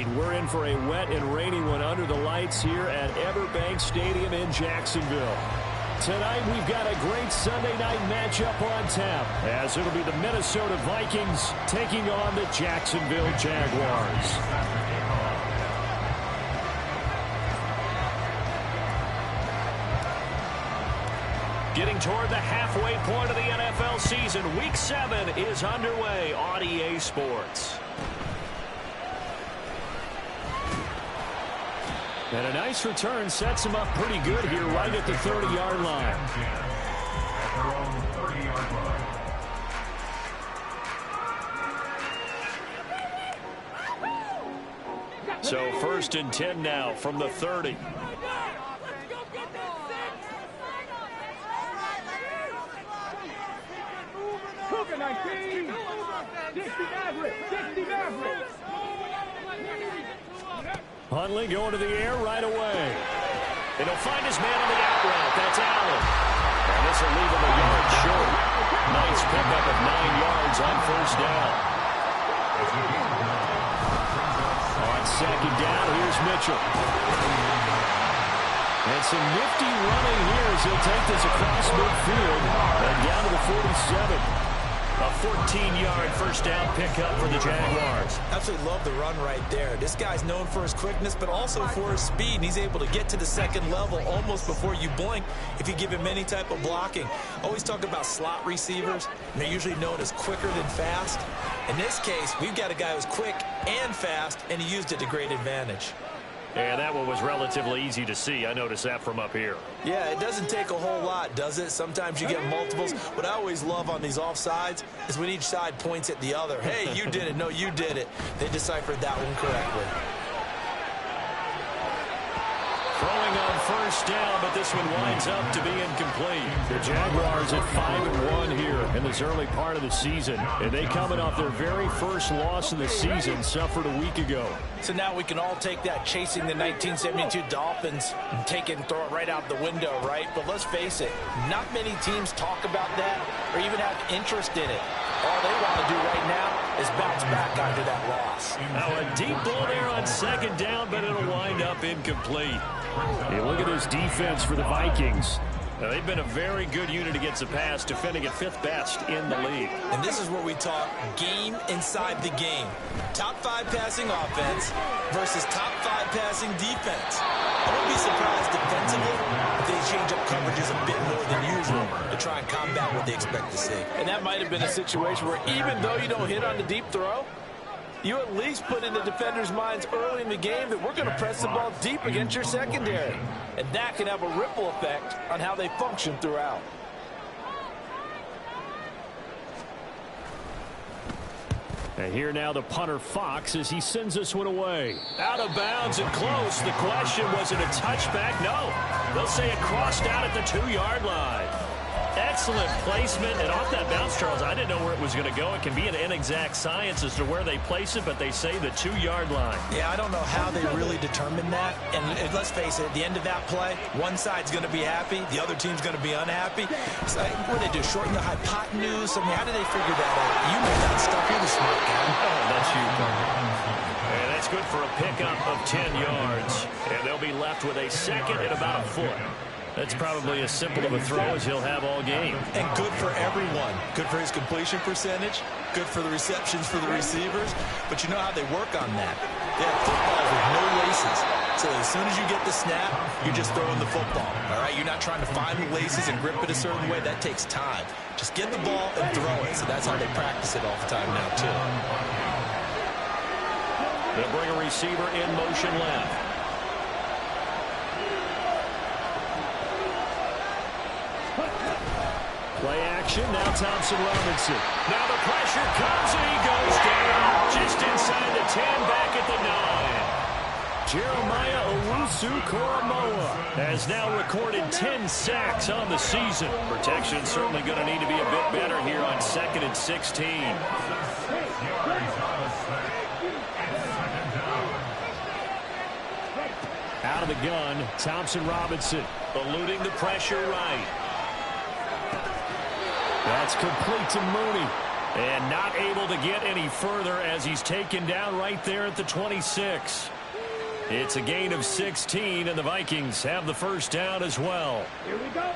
tonight. We're in for a wet and rainy one under the lights here at Everbank Stadium in Jacksonville. Tonight we've got a great Sunday night matchup on tap, as it'll be the Minnesota Vikings taking on the Jacksonville Jaguars. Getting toward the halfway point of the NFL season, Week 7 is underway on EA Sports. And a nice return sets him up pretty good here right at the 30-yard line. So 1st and 10 now from the 30. Huntley going to the air right away. And he'll find his man on the out route. That's Allen. And this will leave him a yard short. Nice pickup of 9 yards on 1st down. On 2nd down, here's Mitchell. And some nifty running here as he'll take this across midfield and down to the 47. A 14-yard 1st down pickup for the Jaguars. Absolutely love the run right there. This guy's known for his quickness, but also for his speed. And he's able to get to the 2nd level almost before you blink if you give him any type of blocking. Always talk about slot receivers, and they're usually known as quicker than fast. In this case, we've got a guy who's quick and fast, and he used it to great advantage. Yeah, that one was relatively easy to see. I noticed that from up here. Yeah, it doesn't take a whole lot, does it? Sometimes you get multiples. What I always love on these offsides is when each side points at the other. Hey, you did it. No, you did it. They deciphered that one correctly. Throwing on 1st down, but this one winds up to be incomplete. The Jaguars at 5-1 here in this early part of the season. And they coming off their very first loss of the season, suffered a week ago. So now we can all take that chasing the 1972 Dolphins and take it and throw it right out the window, right? But let's face it, not many teams talk about that or even have interest in it. All they want to do right now is bounce back after that loss. Now a deep ball there on 2nd down, but it'll wind up incomplete. Hey, look at this defense for the Vikings. Now, they've been a very good unit against the pass, defending at 5th best in the league. And this is where we talk game inside the game. Top 5 passing offense versus top 5 passing defense. I wouldn't be surprised defensively if they change up coverages a bit more than usual to try and combat what they expect to see. And that might have been a situation where even though you don't hit on the deep throw, you at least put in the defenders' minds early in the game that we're going to press the ball deep against your secondary. And that can have a ripple effect on how they function throughout. And here now the punter Fox as he sends this one away. Out of bounds and close. The question, was it a touchback? No. They'll say it crossed out at the 2-yard line. Excellent placement, and off that bounce, Charles, I didn't know where it was going to go. It can be an inexact science as to where they place it, but they say the 2-yard line. Yeah, I don't know how they really determine that. And let's face it, at the end of that play, one side's going to be happy, the other team's going to be unhappy. So, what do they do, shorten the hypotenuse? I mean, how do they figure that out? You know that stuff. You're the smart guy. Oh, that's you. And that's good for a pickup of 10 yards. And they'll be left with a 2nd and about a foot. That's probably as simple of a throw as he'll have all game. And good for everyone. Good for his completion percentage. Good for the receptions for the receivers. But you know how they work on that. They have footballs with no laces. So as soon as you get the snap, you're just throwing the football. All right? You're not trying to find the laces and grip it a certain way. That takes time. Just get the ball and throw it. So that's how they practice it all the time now, too. They'll bring a receiver in motion left. Play action, now Thompson Robinson. Now the pressure comes and he goes down. Just inside the 10, back at the 9. Jeremiah Owusu-Koramoah has now recorded 10 sacks on the season. Protection's certainly going to need to be a bit better here on 2nd and 16. Out of the gun, Thompson Robinson eluding the pressure right. That's complete to Mooney. And not able to get any further as he's taken down right there at the 26. It's a gain of 16, and the Vikings have the first down as well. Here we go.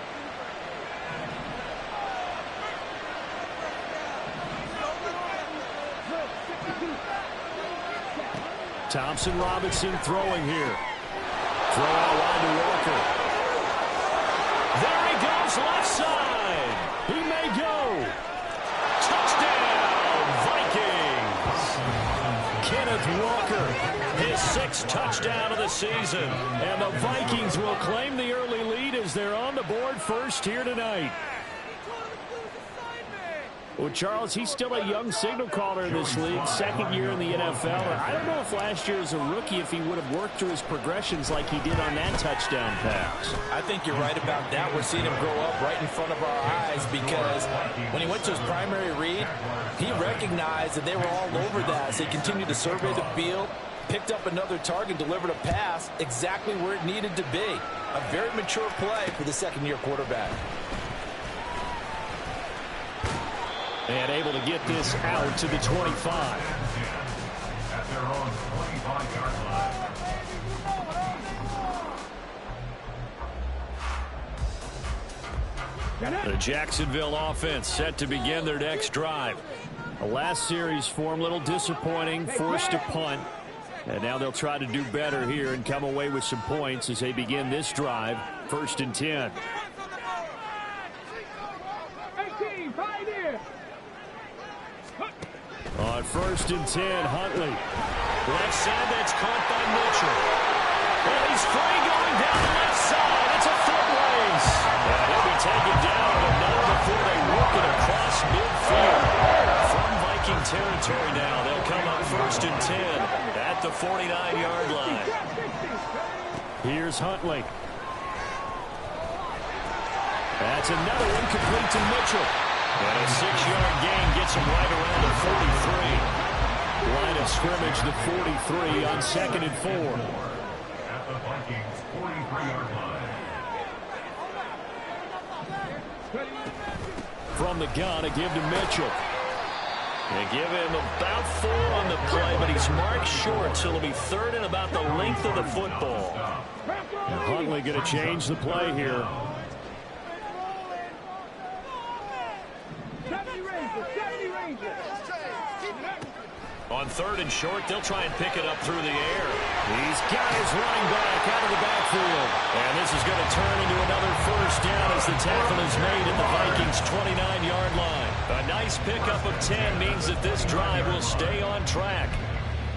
Thompson Robinson throwing here. Throw out wide to Walker. There he goes, left side. He may go. Touchdown, Vikings. Kenneth Walker, his 6th touchdown of the season. And the Vikings will claim the early lead as they're on the board first here tonight. Well, Charles, he's still a young signal caller in this league, 2nd year in the NFL. And I don't know if last year as a rookie, if he would have worked through his progressions like he did on that touchdown pass. I think you're right about that. We're seeing him grow up right in front of our eyes because when he went to his primary read, he recognized that they were all over that. So he continued to survey the field, picked up another target, delivered a pass exactly where it needed to be. A very mature play for the 2nd-year quarterback. And able to get this out to the 25. At their own 25-yard line. The Jacksonville offense set to begin their next drive. The last series form, a little disappointing, forced to punt. And now they'll try to do better here and come away with some points as they begin this drive, 1st and 10. On 1st and 10, Huntley. Left side, that's caught by Mitchell. And he's free going down the left side. It's a foot race. And he'll be taken down, but not before they work it across midfield. From Viking territory now, they'll come up 1st and 10 at the 49-yard line. Here's Huntley. That's another incomplete to Mitchell. And a 6-yard gain gets him right around the 43. Line of scrimmage, the 43 on 2nd and 4. At the Vikings 43-yard line. From the gun, a give to Mitchell. They give him about 4 on the play, but he's marked short, so it'll be 3rd and about the length of the football. And Huntley going to change the play here. On 3rd and short, they'll try and pick it up through the air. He's got his running back out of the backfield. And this is going to turn into another 1st down as the tackle is made at the Vikings' 29-yard line. A nice pickup of 10 means that this drive will stay on track.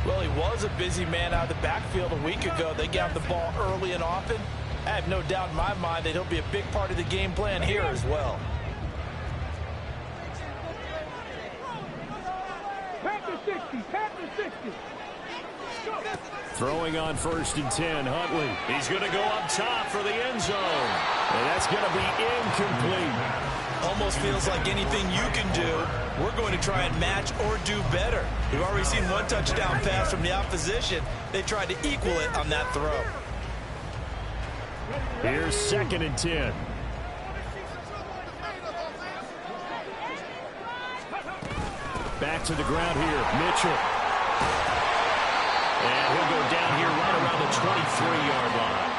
Well, he was a busy man out of the backfield a week ago. They got the ball early and often. I have no doubt in my mind that he'll be a big part of the game plan here as well. Throwing on 1st and 10, Huntley. He's going to go up top for the end zone. And that's going to be incomplete. Almost feels like anything you can do, we're going to try and match or do better. We've already seen one touchdown pass from the opposition. They tried to equal it on that throw. Here's 2nd and 10. Back to the ground here, Mitchell. And he'll go down here right around the 23-yard line.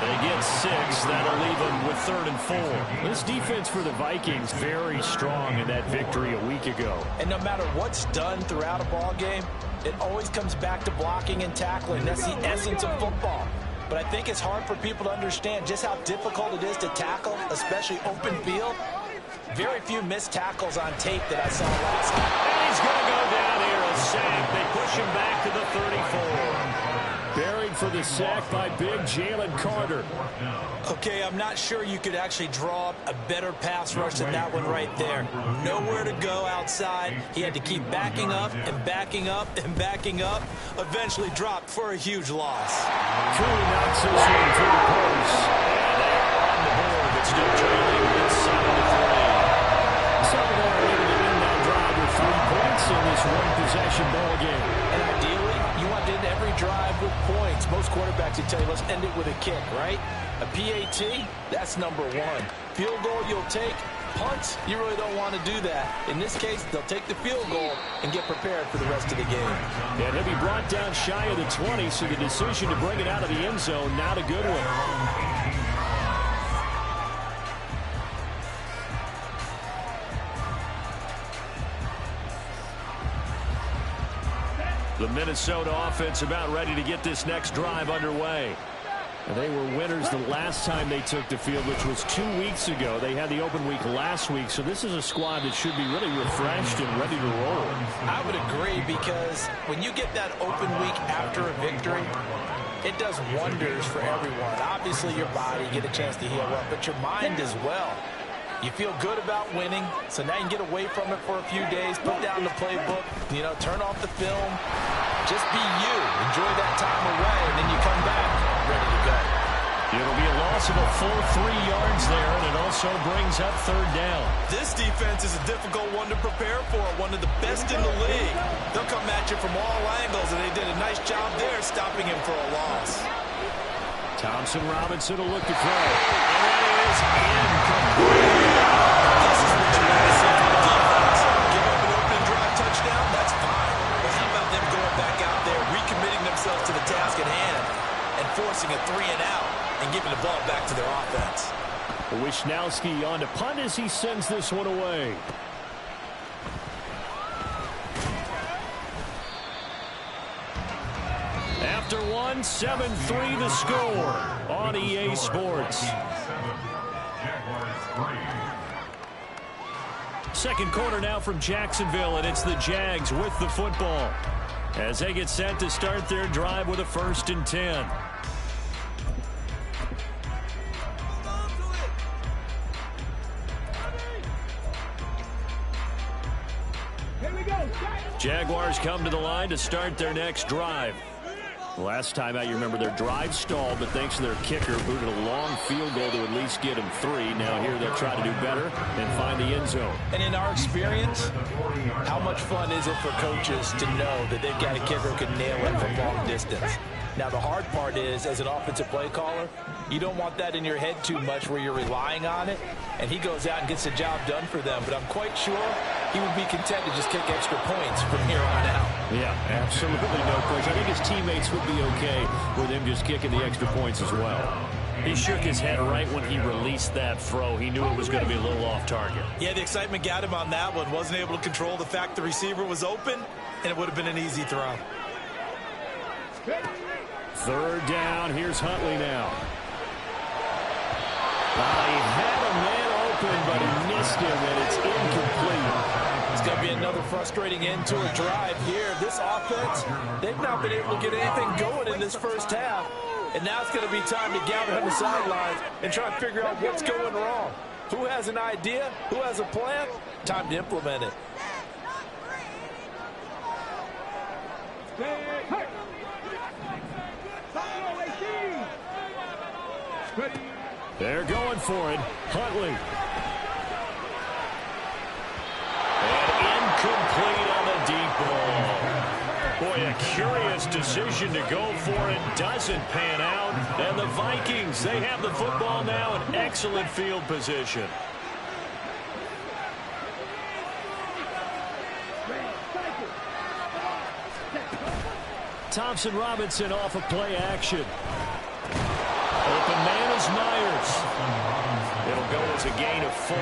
They get 6. That'll leave them with 3rd and 4. This defense for the Vikings very strong in that victory a week ago. And no matter what's done throughout a ball game, it always comes back to blocking and tackling. That's the essence of football. But I think it's hard for people to understand just how difficult it is to tackle, especially open field. Very few missed tackles on tape that I saw last night. And he's going to go down here, a sack. They push him back to the 34. Buried for the sack by big Jalen Carter. Okay, I'm not sure you could actually draw up a better pass rush than that one right there. Nowhere to go outside. He had to keep backing up and backing up and backing up. Eventually dropped for a huge loss. Truly knocks this one through the post. And they are on the board, but still trailing with 7-3. Southern able to end that drive with 3 points in this one-possession ball game. And ideally, you want to end every drive with points. Most quarterbacks would tell you, let's end it with a kick, right? A PAT, that's number 1. Field goal you'll take, punts, you really don't want to do that. In this case, they'll take the field goal and get prepared for the rest of the game. And he'll be brought down shy of the 20, so the decision to bring it out of the end zone, not a good one. The Minnesota offense about ready to get this next drive underway. They were winners the last time they took the field, which was 2 weeks ago. They had the open week last week, so this is a squad that should be really refreshed and ready to roll. I would agree, because when you get that open week after a victory, it does wonders for everyone. Obviously, your body, get a chance to heal up, but your mind as well. You feel good about winning, so now you can get away from it for a few days, put down the playbook, turn off the film, just be you. Enjoy that time away, and then you come back ready to go. It'll be a loss of a full 3 yards there, and it also brings up third down. This defense is a difficult one to prepare for, one of the best in the league. They'll come at you from all angles, and they did a nice job there stopping him for a loss. Thompson Robinson will look to throw, and that is incomplete. This is what you want to see from the defense. Give up an open drive touchdown, that's fine. But how about them going back out there, recommitting themselves to the task at hand, and forcing a 3 and out, and giving the ball back to their offense. Wisnowski on to punt as he sends this one away. After one, 7-3 the score on EA Sports. Second quarter now from Jacksonville, and it's the Jags with the football as they get set to start their drive with a 1st and 10. Jaguars come to the line to start their next drive. Last time out, you remember their drive stalled, but thanks to their kicker, booted a long field goal to at least get them 3. Now here they'll try to do better and find the end zone. And in our experience, how much fun is it for coaches to know that they've got a kicker who can nail it from long distance? Now, the hard part is, as an offensive play caller, you don't want that in your head too much where you're relying on it, and he goes out and gets the job done for them. But I'm quite sure he would be content to just kick extra points from here on out. Yeah, absolutely no question. I think his teammates would be okay with him just kicking the extra points as well. He shook his head right when he released that throw. He knew it was going to be a little off target. Yeah, the excitement got him on that one. Wasn't able to control the fact the receiver was open, and it would have been an easy throw. Third down. Here's Huntley now. He had a man open, but he missed him, and it's incomplete. It's going to be another frustrating end to a drive here. This offense, they've not been able to get anything going in this first half. And now it's going to be time to gather on the sidelines and try and figure out what's going wrong. Who has an idea? Who has a plan? Time to implement it. They're going for it. Huntley. And incomplete on the deep ball. Boy, a curious decision to go for it. Doesn't pan out. And the Vikings, they have the football now in excellent field position. Thompson Robinson off of play action. Open man is Myers. It'll go as a gain of 4,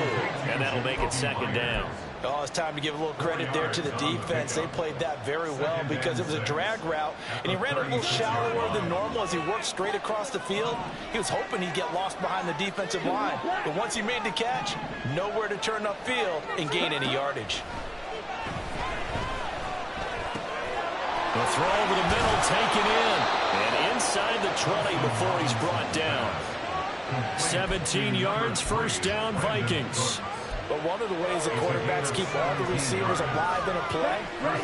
and that'll make it 2nd down. Oh, it's time to give a little credit there to the defense. They played that very well because it was a drag route, and he ran a little shallower than normal as he worked straight across the field. He was hoping he'd get lost behind the defensive line, but once he made the catch, nowhere to turn upfield and gain any yardage. The throw over the middle, taken in, and inside the 20 before he's brought down. 17 yards, 1st down, Vikings. But one of the ways the quarterbacks keep all the receivers alive in a play,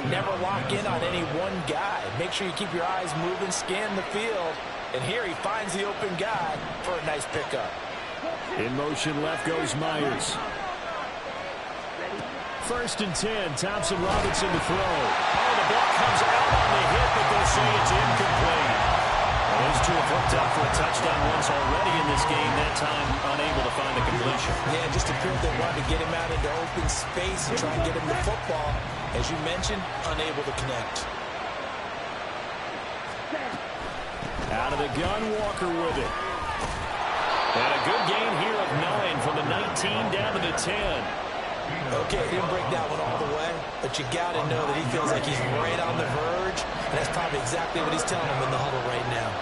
never lock in on any one guy. Make sure you keep your eyes moving, scan the field, and here he finds the open guy for a nice pickup. In motion left goes Myers. 1st and 10, Thompson Robinson to throw. The ball comes out on the hit, but they'll say it's incomplete. Those two have worked out for a A touchdown once already in this game, that time unable to find the completion. Yeah, just appeared they wanted to get him out into open space and try and get him the football. As you mentioned, unable to connect. Out of the gun, Walker with it. And a good gain here of 9 from the 19 down to the 10. Okay, he didn't break that one all the way, but you got to know that he feels like he's right on the verge, and that's probably exactly what he's telling him in the huddle right now.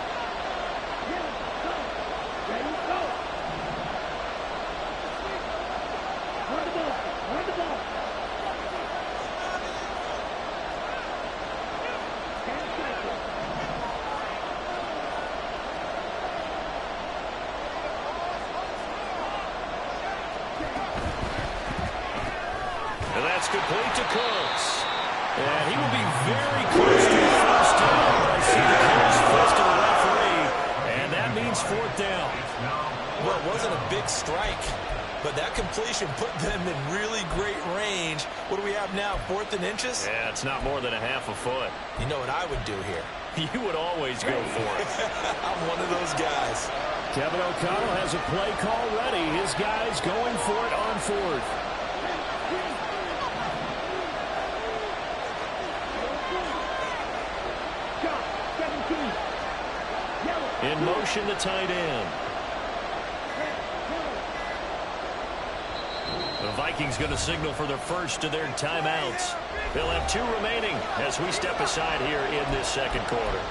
And that's complete to Cooks. And he will be very close to the first down. I see the close fist of the referee, and that means fourth down. Well, it wasn't a big strike, but that completion put them in really great range. What do we have now, 4th and inches? Yeah, it's not more than a half a foot. You know what I would do here? You would always go for it. I'm one of those guys. Kevin O'Connell has a play call ready. His guys going for it on 4th. In motion, the tight end. The Vikings going to signal for their first of their timeouts. They'll have 2 remaining as we step aside here in this second quarter.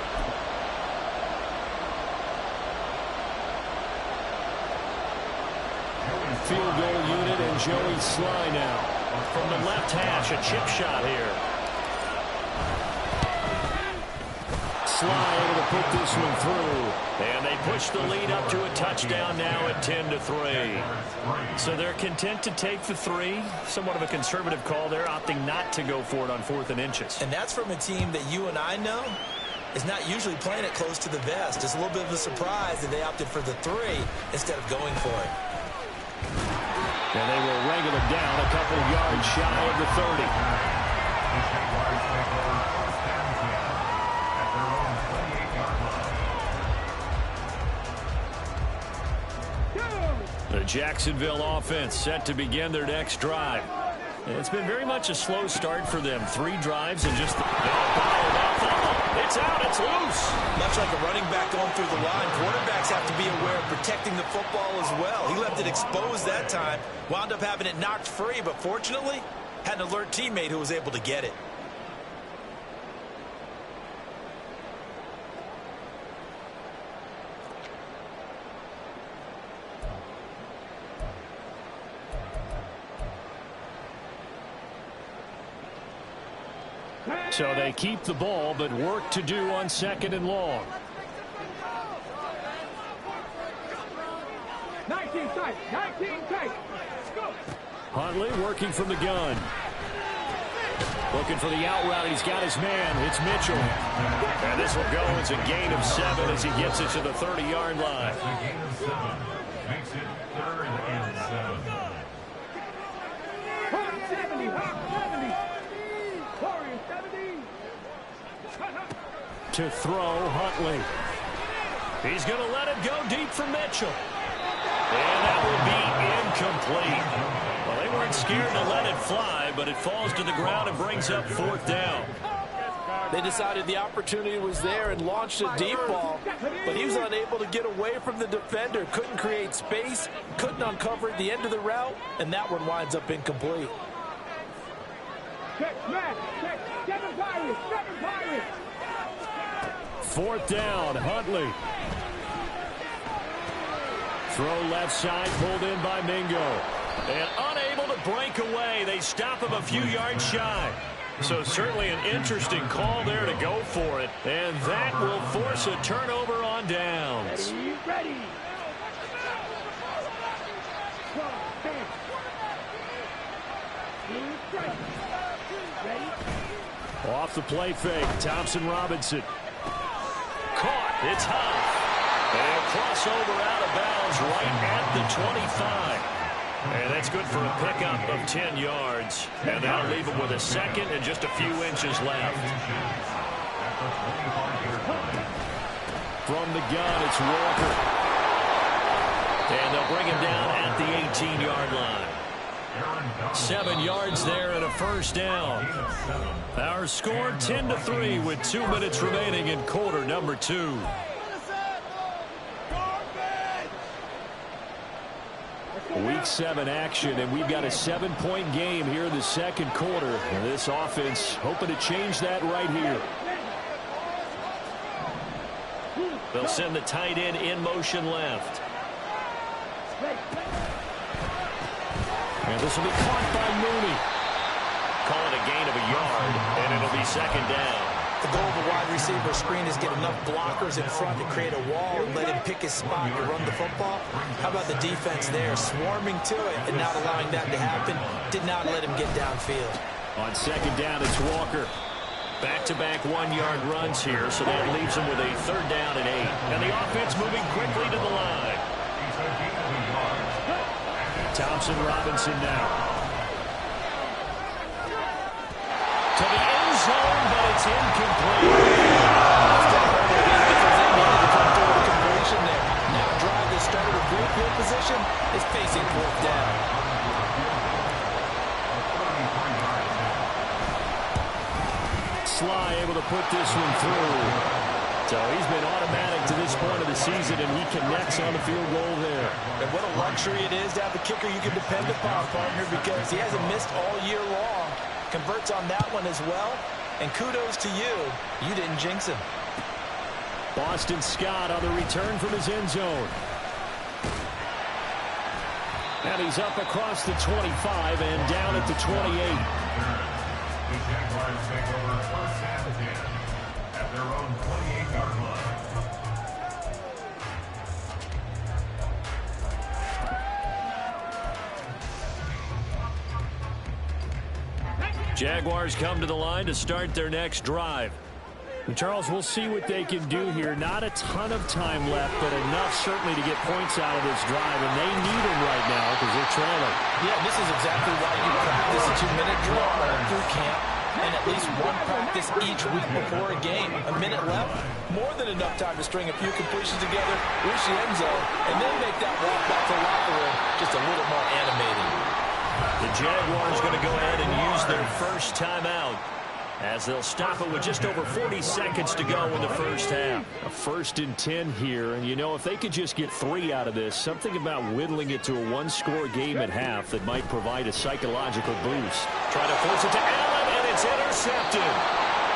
Field goal unit and Joey Sly now. From the left hash, a chip shot here. Sly able to put this one through. And they push the lead up to a touchdown now at 10-3. So they're content to take the 3. Somewhat of a conservative call there, opting not to go for it on 4th and inches. And that's from a team that you and I know is not usually playing it close to the vest. It's a little bit of a surprise that they opted for the 3 instead of going for it. And they will wrangle it down a couple yards shy of the 30. The Jacksonville offense set to begin their next drive. It's been very much a slow start for them. 3 drives and just it's out, it's loose. Much like a running back going through the line, quarterbacks have to be aware of protecting the football as well. He left it exposed that time, wound up having it knocked free, but fortunately, had an alert teammate who was able to get it. So they keep the ball, but work to do on 2nd and long. 19 tight, 19 tight. Go. Huntley working from the gun. Looking for the out route, and he's got his man. It's Mitchell. And this will go as a gain of 7 as he gets it to the 30-yard line. A gain of 7. Makes it 3rd and 7. 70, 70. Warriors 70. To throw, Huntley. He's going to let it go deep for Mitchell. And that will be incomplete. Well, they weren't scared to let it fly, but it falls to the ground and brings up 4th down. They decided the opportunity was there and launched a deep ball, but he was unable to get away from the defender, couldn't create space, couldn't uncover at the end of the route, and that one winds up incomplete. Check, Matt, check. 7 Pirates, 7 Pirates. 4th down, Huntley. Throw left side, pulled in by Mingo. And unable to break away. They stop him a few yards shy. So certainly an interesting call there to go for it. And that will force a turnover on downs. Ready. Off the play fake, Thompson Robinson. Caught, it's Hunt. And crossover out of bounds right at the 25. And that's good for a pickup of 10 yards. And that'll leave him with a 2nd and just a few inches left. From the gun, it's Walker. And they'll bring him down at the 18-yard line. 7 yards there and a first down. Our score 10-3 with 2 minutes remaining in quarter number 2. Week 7 action, and we've got a 7-point game here in the second quarter. And this offense hoping to change that right here. They'll send the tight end in motion left. And this will be caught by Mooney. Call it a gain of a yard, and it'll be second down. The goal of a wide receiver screen is get enough blockers in front to create a wall and let him pick his spot to run the football. How about the defense there, swarming to it and not allowing that to happen? Did not let him get downfield. On second down, it's Walker. Back-to-back 1-yard runs here, so that leaves him with a third down and 8. And the offense moving quickly to the line. Thompson Robinson now. To the end zone, but it's incomplete. Because they needed to come through with a completion there. Now drive that started with great field position is facing 4th down. Sly able to put this one through. So he's been automatic to this point of the season, and he connects on the field goal there. And what a luxury it is to have a kicker you can depend upon, partner, because he hasn't missed all year long. Converts on that one as well. And kudos to you. You didn't jinx him. Boston Scott on the return from his end zone. And he's up across the 25 and down at the 28. The Jaguars take over first and 10 at their own 28-yard line. Jaguars come to the line to start their next drive. And Charles, we'll see what they can do here. Not a ton of time left, but enough certainly to get points out of this drive, and they need them right now because they're trailing. Yeah, this is exactly why you practice a 2-minute drill through camp and at least one practice each week before a game. A minute left, more than enough time to string a few completions together, reach the end zone, and then make that walk back to the locker room just a little more animated. The Jaguars going to go ahead and use their first timeout as they'll stop it with just over 40 seconds to go in the first half. A 1st and 10 here, and you know, if they could just get 3 out of this, something about whittling it to a 1-score game at half that might provide a psychological boost. Trying to force it to Allen, and it's intercepted.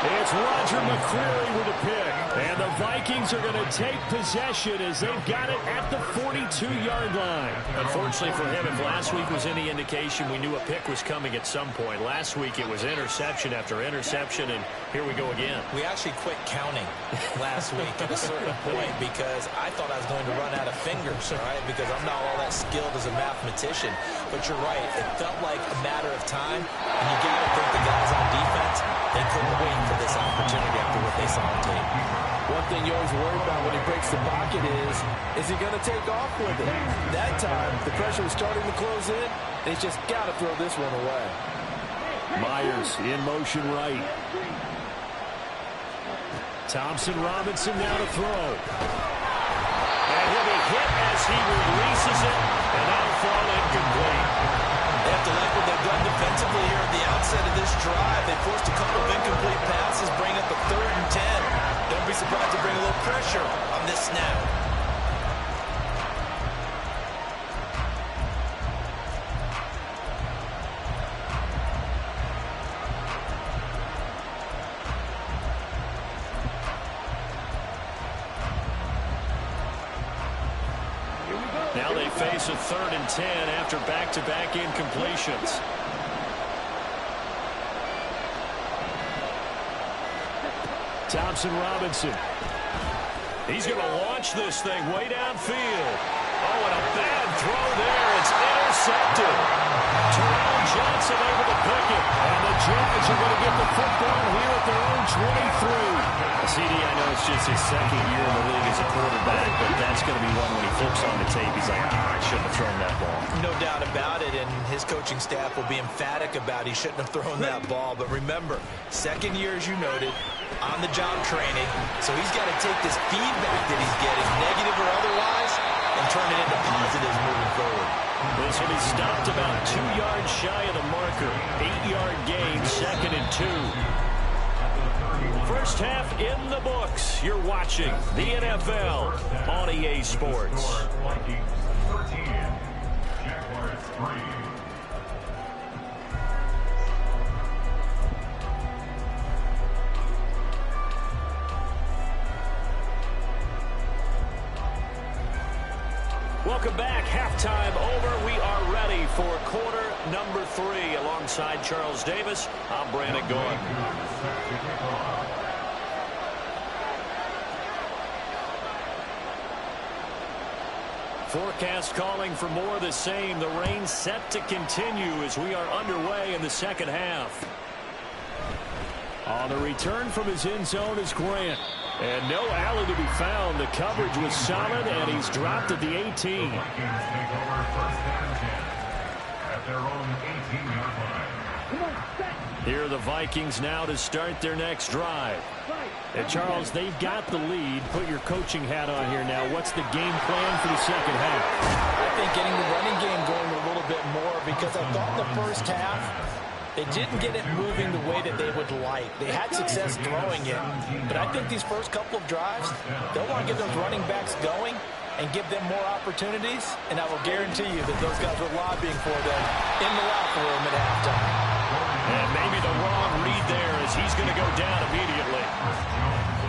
It's Roger McCreary with a pick. And the Vikings are going to take possession as they've got it at the 42-yard line. Unfortunately for him, if last week was any indication, we knew a pick was coming at some point. Last week it was interception after interception, and here we go again. We actually quit counting last week at a certain point because I thought I was going to run out of fingers, all right, because I'm not all that skilled as a mathematician. But you're right. It felt like a matter of time, and you got to think the guys on defense, they couldn't wait for this opportunity after what they saw on tape. One thing you always worry about when he breaks the pocket is he going to take off with it? That time, the pressure was starting to close in. They just got to throw this one away. Myers in motion right. Thompson Robinson now to throw. And he'll be hit as he releases it, and that'll fall incomplete. They have to like what they've done defensively here at the outset of this drive. They forced a couple of incomplete passes, bring up a 3rd and 10. Don't be surprised to bring a little pressure on this snap. Now they face a 3rd and 10 after back-to-back incompletions. Thompson Robinson. He's going to launch this thing way downfield. Oh, and a bad throw there. It's intercepted. Terrell Johnson able to pick it. And the Jags are going to get the football here at their own 23. CD, I know it's just his 2nd year in the league as a quarterback, but that's going to be one when he flips on the tape. He's like, I shouldn't have thrown that ball. No doubt about it, and his coaching staff will be emphatic about he shouldn't have thrown that ball. But remember, 2nd year, as you noted, on-the-job training. So he's got to take this feedback that he's getting, negative or otherwise, and turn it into positives moving forward. This will be stopped about 2 yards shy of the marker. 8-yard gain, 2nd and 2. First half in the books. You're watching the NFL on EA Sports. Vikings 13, Jaguars 3. Welcome back. Halftime over. We are ready for quarter number 3. Alongside Charles Davis, I'm Brandon Gaughan. Forecast calling for more of the same. The rain set to continue as we are underway in the second half. On the return from his end zone is Grant. And no Allen to be found. The coverage was solid, and he's dropped at the 18. Vikings take over 1st and 10 at their own 18-yard line. Here are the Vikings now to start their next drive. And Charles, they've got the lead. Put your coaching hat on here now. What's the game plan for the second half? I think getting the running game going a little bit more, because I thought the first half they didn't get it moving the way that they would like. They had success throwing it, but I think these first couple of drives, they'll want to get those running backs going and give them more opportunities, and I will guarantee you that those guys were lobbying for them in the locker room at halftime. And maybe the wrong read there as he's going to go down immediately.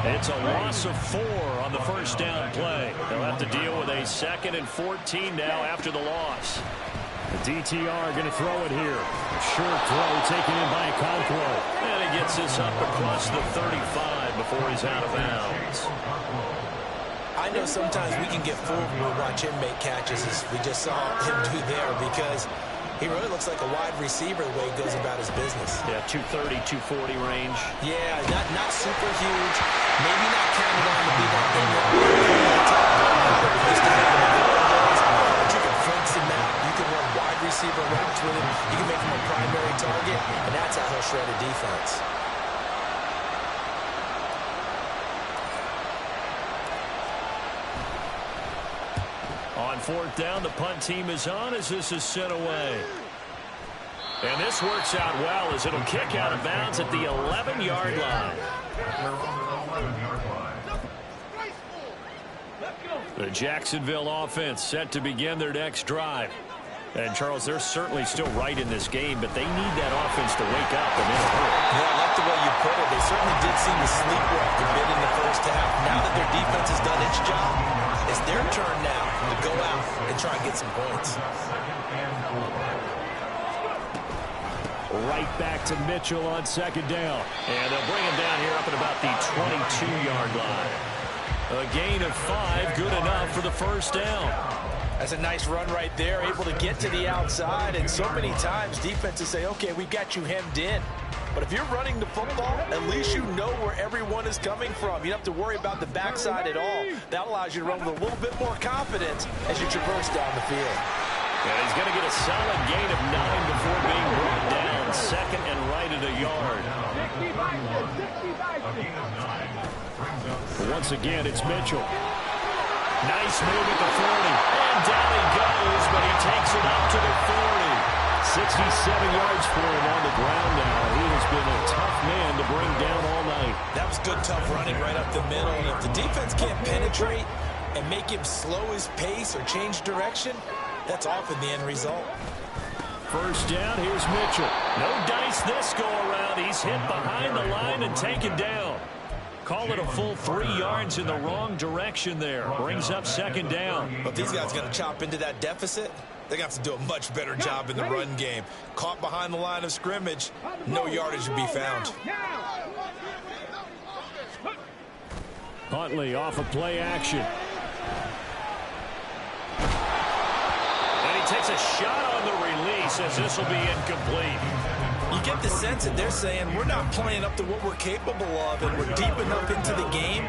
It's a loss of 4 on the first down play. They'll have to deal with a 2nd and 14 now after the loss. The DTR going to throw it here. Short throw taken in by Okonkwo. And he gets this up across the 35 before he's out of bounds. I know sometimes we can get fooled when we watch him make catches, as we just saw him do there, because he really looks like a wide receiver the way he goes about his business. Yeah, 230, 240 range. Yeah, not super huge. Maybe not counted on to be that big but you can flex him out. You can run wide receiver routes with him. You can make him a primary target, and that's how he'll shred a defense. On 4th down, the punt team is on as this is sent away. And this works out well as it'll kick out of bounds at the 11-yard line. The Jacksonville offense set to begin their next drive. And, Charles, they're certainly still right in this game, but they need that offense to wake up and in a hurry. Yeah, I like the way you put it. They certainly did seem to sleepwalk a bit in the first half. Now that their defense has done its job, it's their turn now to go out and try and get some points. Right back to Mitchell on 2nd down. And they'll bring him down here up at about the 22-yard line. A gain of 5, good enough for the first down. That's a nice run right there, able to get to the outside. And so many times defenses say, okay, we've got you hemmed in. But if you're running the football, at least you know where everyone is coming from. You don't have to worry about the backside at all. That allows you to run with a little bit more confidence as you traverse down the field. And he's going to get a solid gain of 9 before being brought down. 2nd and right at a yard. Once again, it's Mitchell. Nice move at the 40. And down he goes, but he takes it up to the 40. 67 yards for him on the ground now. He has been a tough man to bring down all night. That was good, tough running right up the middle. And if the defense can't penetrate and make him slow his pace or change direction, that's often the end result. First down, here's Mitchell. No dice this go-around. He's hit behind the line and taken down. Call it a full 3 yards in the wrong direction there. Brings up 2nd down. But these guys got to chop into that deficit. They're going to have to do a much better job in the run game. Caught behind the line of scrimmage, no yardage to be found. Huntley off of play action. Takes a shot on the release as this will be incomplete. You get the sense that they're saying we're not playing up to what we're capable of, and we're deep enough into the game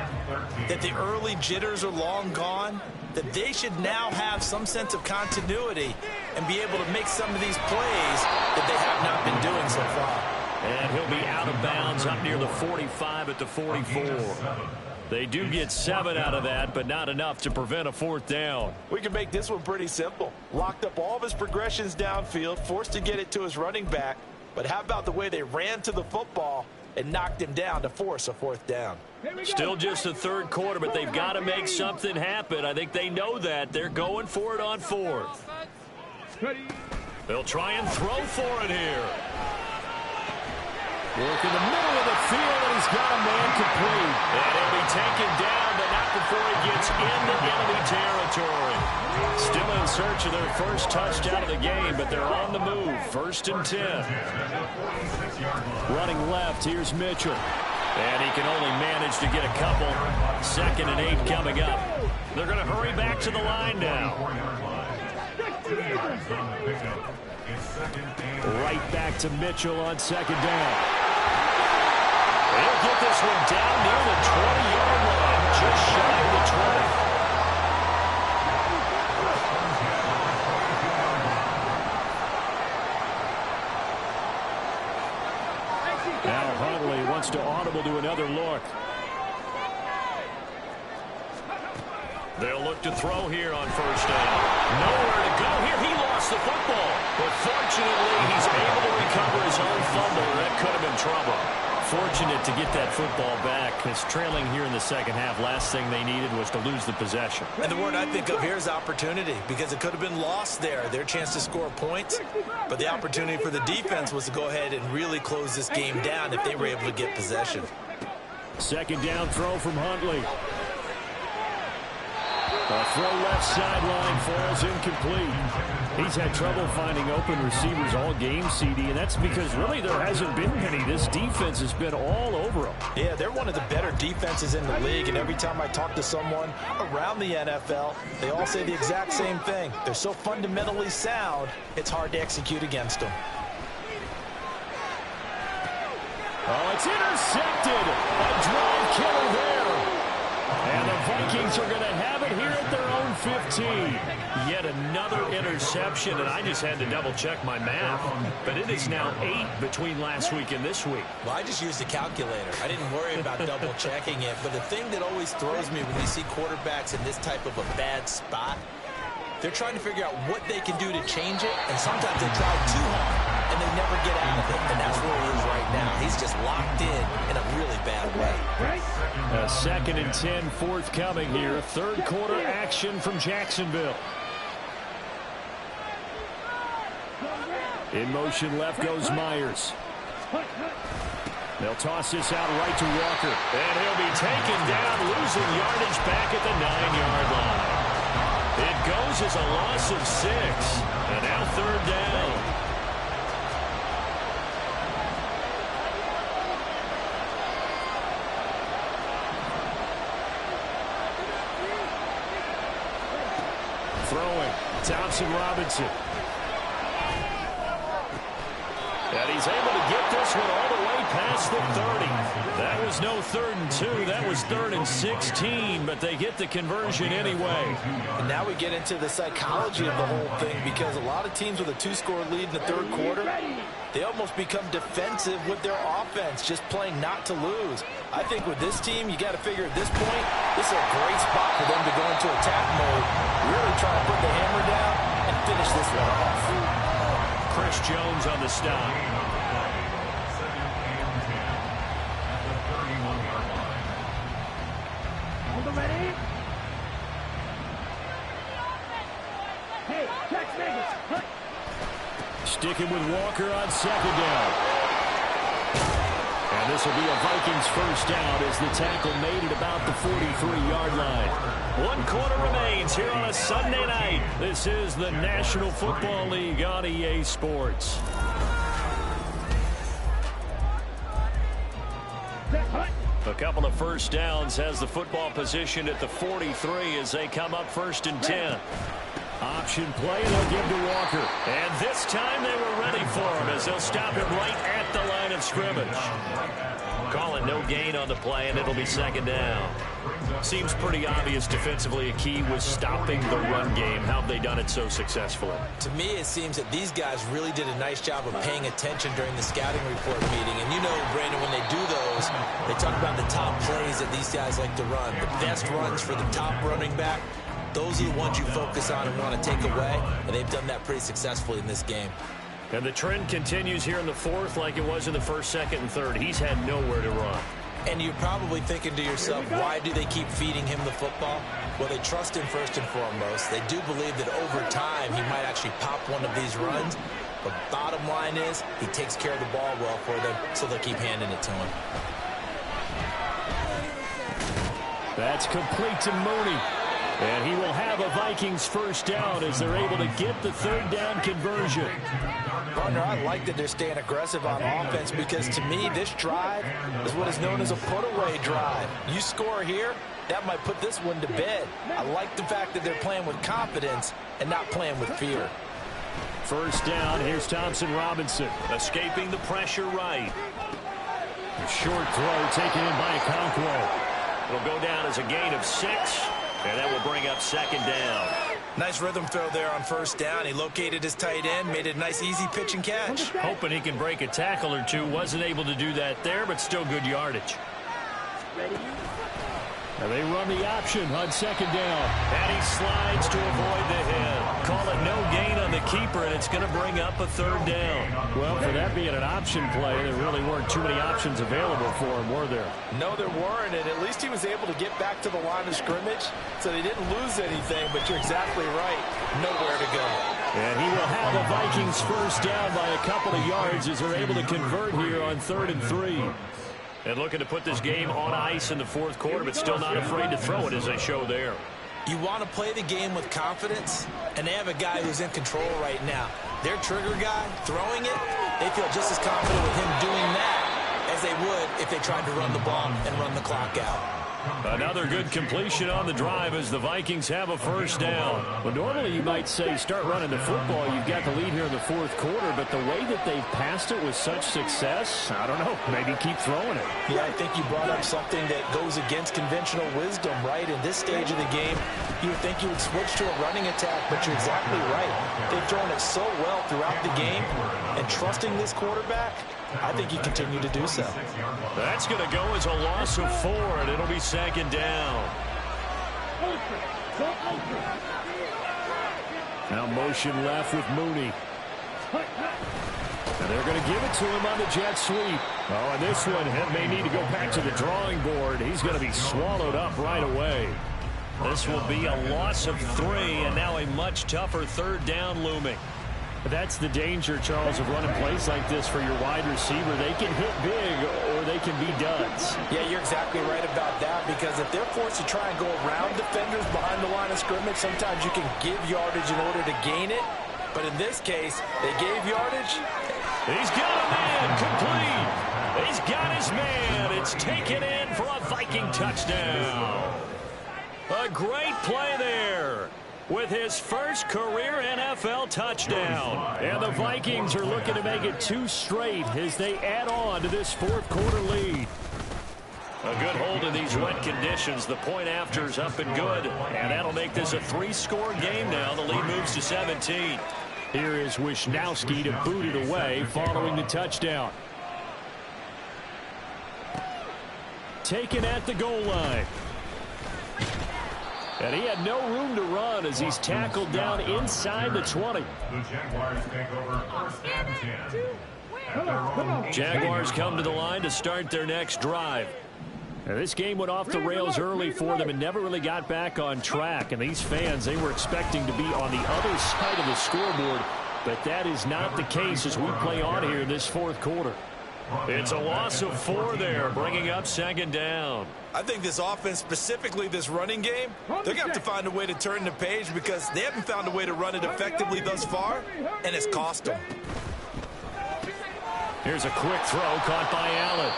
that the early jitters are long gone, that they should now have some sense of continuity and be able to make some of these plays that they have not been doing so far. And he'll be out of bounds up near the 45 at the 44. They do get 7 out of that, but not enough to prevent a 4th down. We can make this one pretty simple. Locked up all of his progressions downfield, forced to get it to his running back. But how about the way they ran to the football and knocked him down to force a 4th down? Still just the 3rd quarter, but they've got to make something happen. I think they know that. They're going for it on 4th. They'll try and throw for it here. Work in the middle of the field, and he's got a man complete. And he'll be taken down, but not before he gets into enemy territory. Still in search of their first touchdown of the game, but they're on the move. 1st and 10. Running left, here's Mitchell. And he can only manage to get a couple. 2nd and 8 coming up. They're going to hurry back to the line now. Right back to Mitchell on 2nd down. He'll get this one down near the 20-yard line, just shy of the 20. Now Huntley wants to audible to another look. They'll look to throw here on 1st down. Nowhere to go here. He lost the football. But fortunately, he's able to recover his own fumble. That could have been trouble. Fortunate to get that football back. It's trailing here in the 2nd half. Last thing they needed was to lose the possession. And the word I think of here is opportunity, because it could have been lost there. Their chance to score points. But the opportunity for the defense was to go ahead and really close this game down if they were able to get possession. 2nd down throw from Huntley. A throw left sideline falls incomplete. He's had trouble finding open receivers all game, CD, and that's because really there hasn't been many. This defense has been all over them. Yeah, they're one of the better defenses in the league, and every time I talk to someone around the NFL, they all say the exact same thing. They're so fundamentally sound, it's hard to execute against them. Oh, it's intercepted. A drive killer there. And the Vikings are going to have it here at their own 15. Yet another interception, and I just had to double-check my math. But it is now 8 between last week and this week. Well, I just used a calculator. I didn't worry about double-checking it. But the thing that always throws me when you see quarterbacks in this type of a bad spot, they're trying to figure out what they can do to change it, and sometimes they try too hard, and they never get out of it. And that's where he is right now. He's just locked in a really bad way. 2nd and 10 forthcoming here. 3rd quarter action from Jacksonville. In motion left goes Myers. They'll toss this out right to Walker. And he'll be taken down, losing yardage back at the 9-yard line. It goes as a loss of 6. And now 3rd down. Throwing, Thompson Robinson. And he's able to get this one all the way past the 30. That was no 3rd and 2. That was 3rd and 16, but they get the conversion anyway. And now we get into the psychology of the whole thing, because a lot of teams with a 2-score lead in the 3rd quarter, they almost become defensive with their offense, just playing not to lose. I think with this team, you got to figure at this point, this is a great spot for them to go into attack mode, really try to put the hammer down and finish this one off. Chris Jones on the stop. On the ready. Hey, check Vegas. Sticking with Walker on 2nd down. And this will be a Vikings first down as the tackle made at about the 43-yard line. 1 quarter remains here on a Sunday night. This is the National Football League on EA Sports. A couple of first downs has the football positioned at the 43 as they come up 1st and 10. Option play, they'll give to Walker. And this time they were ready for him as they'll stop him right at the line of scrimmage. Calling no gain on the play, and it'll be second down. Seems pretty obvious defensively a key was stopping the run game. How have they done it so successfully? To me, it seems that these guys really did a nice job of paying attention during the scouting report meeting. And you know, Brandon, when they do those, they talk about the top plays that these guys like to run. The best runs for the top running back, those are the ones you focus on and want to take away. And they've done that pretty successfully in this game. And the trend continues here in the fourth like it was in the first, second, and third. He's had nowhere to run. And you're probably thinking to yourself, why do they keep feeding him the football? Well, they trust him first and foremost. They do believe that over time he might actually pop one of these runs. But bottom line is he takes care of the ball well for them, so they'll keep handing it to him. That's complete to Mooney. And he will have a Vikings first down as they're able to get the third down conversion. Partner, I like that they're staying aggressive on offense because to me this drive is what is known as a put-away drive. You score here, that might put this one to bed. I like the fact that they're playing with confidence and not playing with fear. First down, here's Thompson Robinson. Escaping the pressure right. A short throw taken in by Okonkwo. It'll go down as a gain of 6. And that will bring up second down. Nice rhythm throw there on first down. He located his tight end, made it a nice, easy pitch and catch. Hoping he can break a tackle or two. Wasn't able to do that there, but still good yardage. And they run the option on second down. And he slides to avoid the hit. Call it no gain on the keeper, and it's going to bring up a third down. Well, for that being an option play, there really weren't too many options available for him, were there? No, there weren't, and at least he was able to get back to the line of scrimmage, so they didn't lose anything, but you're exactly right. Nowhere to go. And he will have a Vikings first down by a couple of yards as they're able to convert here on 3rd and 3. And looking to put this game on ice in the fourth quarter, but still not afraid to throw it as they show there. You want to play the game with confidence, and they have a guy who's in control right now. Their trigger guy, throwing it, they feel just as confident with him doing that as they would if they tried to run the ball and run the clock out. Another good completion on the drive as the Vikings have a first down. Well, normally you might say start running the football. You've got the lead here in the fourth quarter, but the way that they've passed it with such success, I don't know, maybe keep throwing it. Yeah, I think you brought up something that goes against conventional wisdom, right? In this stage of the game, you would think you would switch to a running attack, but you're exactly right. They've thrown it so well throughout the game, and trusting this quarterback, I think you continue to do so. That's going to go as a loss of 4, and it'll be second down. Now motion left with Mooney. And they're going to give it to him on the jet sweep. Oh, and this one may need to go back to the drawing board. He's going to be swallowed up right away. This will be a loss of 3, and now a much tougher third down looming. That's the danger, Charles, of running plays like this for your wide receiver. They can hit big or they can be duds. Yeah, you're exactly right about that, because if they're forced to try and go around defenders behind the line of scrimmage, sometimes you can give yardage in order to gain it. But in this case, they gave yardage. He's got a man complete. He's got his man. It's taken in for a Viking touchdown. A great play there with his first career NFL touchdown. And the Vikings are looking to make it 2 straight as they add on to this fourth quarter lead. A good hold in these wet conditions. The point after's up and good. And that'll make this a 3-score game now. The lead moves to 17. Here is Wisnowski to boot it away following the touchdown. Taken at the goal line. And he had no room to run as he's tackled down inside the 20. The Jaguars take over first and 10. Jaguars come to the line to start their next drive. Now, this game went off the rails early for them and never really got back on track. And these fans, they were expecting to be on the other side of the scoreboard. But that is not the case as we play on here in this fourth quarter. It's a loss of 4 there, bringing up second down. I think this offense, specifically this running game, they're going to have to find a way to turn the page because they haven't found a way to run it effectively thus far, and it's cost them. Here's a quick throw caught by Allen.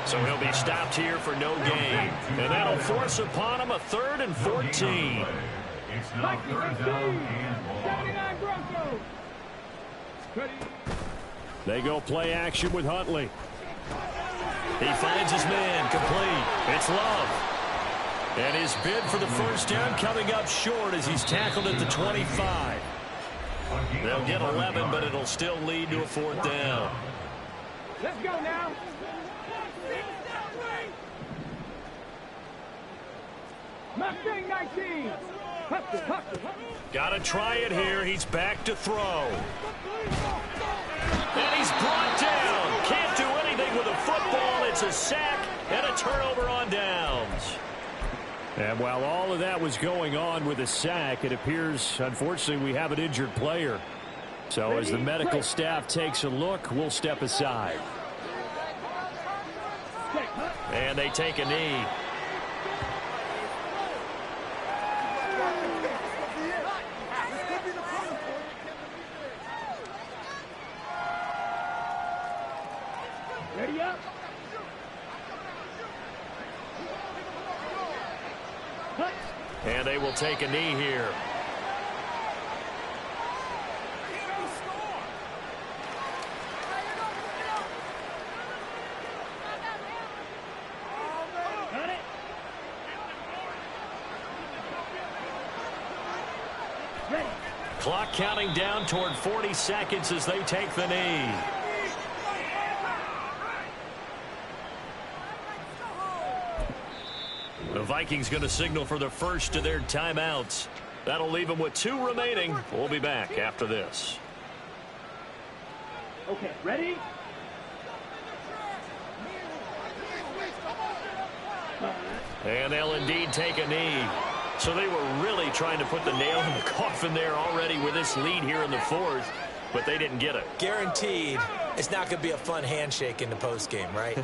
So he'll be stopped here for no gain. And that'll force upon him a 3rd and 14. It's now 3rd down and 1. They go play action with Huntley. He finds his man, complete. It's Love. And his bid for the first down coming up short as he's tackled at the 25. They'll get 11, but it'll still lead to a fourth down. Let's go now. Mustang 19. Got to try it here. He's back to throw. And he's brought down. Can't do anything with a football. It's a sack and a turnover on downs. And while all of that was going on with a sack, it appears, unfortunately, we have an injured player. So as the medical staff takes a look, we'll step aside. And they take a knee. Ready up. And they will take a knee here. Clock counting down toward 40 seconds as they take the knee. The Vikings going to signal for the first of their timeouts. That'll leave them with 2 remaining. We'll be back after this. Okay, ready? And they'll indeed take a knee. So they were really trying to put the nail in the coffin there already with this lead here in the fourth, but they didn't get it. Guaranteed it's not going to be a fun handshake in the postgame, right?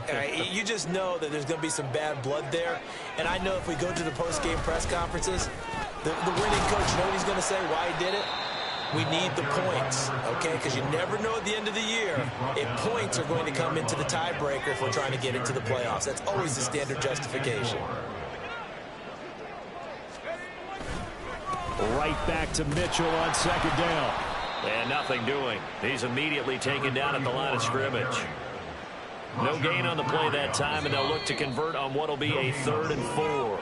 You just know that there's going to be some bad blood there. And I know if we go to the postgame press conferences, the winning coach, you know what he's going to say, why he did it? We need the points, okay? Because you never know at the end of the year if points are going to come into the tiebreaker if we're trying to get into the playoffs. That's always the standard justification. Right back to Mitchell on second down. And nothing doing. He's immediately taken down at the line of scrimmage. No gain on the play that time, and they'll look to convert on what will be a 3rd and 4.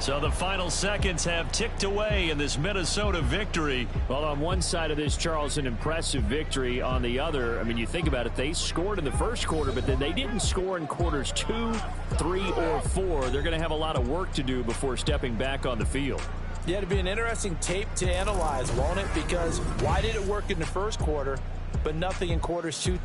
So the final seconds have ticked away in this Minnesota victory. Well, on one side of this, Charles, an impressive victory. On the other, I mean, you think about it, they scored in the first quarter, but then they didn't score in quarters 2, 3, or 4. They're going to have a lot of work to do before stepping back on the field. Yeah, it'll be an interesting tape to analyze, won't it? Because why did it work in the first quarter, but nothing in quarters 2, 3?